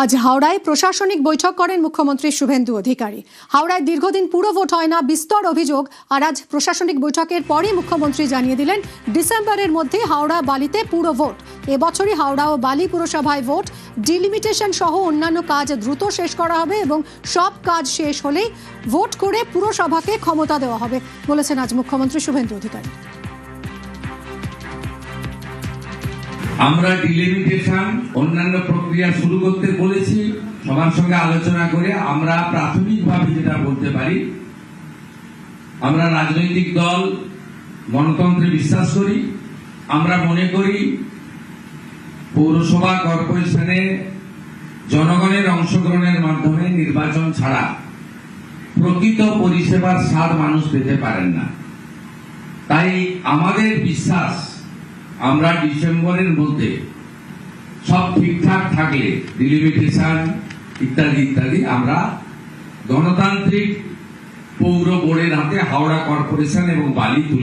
আজ হাওড়ায় প্রশাসনিক বৈঠক করেন মুখ্যমন্ত্রী শুভেন্দু অধিকারী। হাওড়ায় দীর্ঘদিন পুরো ভোট হয় না, বিস্তর অভিযোগ। আর আজ প্রশাসনিক বৈঠকের পরই মুখ্যমন্ত্রী জানিয়ে দিলেন ডিসেম্বরের মধ্যে হাওড়া বালিতে পুরো ভোট। এবছরই হাওড়া ও বালি পুরসভায় ভোট, ডিলিমিটেশন সহ অন্যান্য কাজ দ্রুত শেষ করা হবে এবং সব কাজ শেষ হলেই ভোট করে পুরসভাকে ক্ষমতা দেওয়া হবে বলেছেন আজ মুখ্যমন্ত্রী শুভেন্দু অধিকারী। আমরা ডিলিমিটেশন অন্যান্য প্রক্রিয়া শুরু করতে বলেছি। সবার সঙ্গে আলোচনা করে আমরা প্রাথমিকভাবে যেটা বলতে পারি, আমরা রাজনৈতিক দল গণতন্ত্রে বিশ্বাস করি। আমরা মনে করি পৌরসভা কর্পোরেশনে জনগণের অংশগ্রহণের মাধ্যমে নির্বাচন ছাড়া প্রকৃত পরিষেবার স্বাদ মানুষ পেতে পারেন না। তাই আমাদের বিশ্বাস, আমরা ডিসেম্বরের মধ্যে সব ঠিকঠাক থাকলে ডিলিমিটেশন ইত্যাদি ইত্যাদি আমরা গণতান্ত্রিক পৌর বোর্ডের হাতে হাওড়া কর্পোরেশন এবং বালি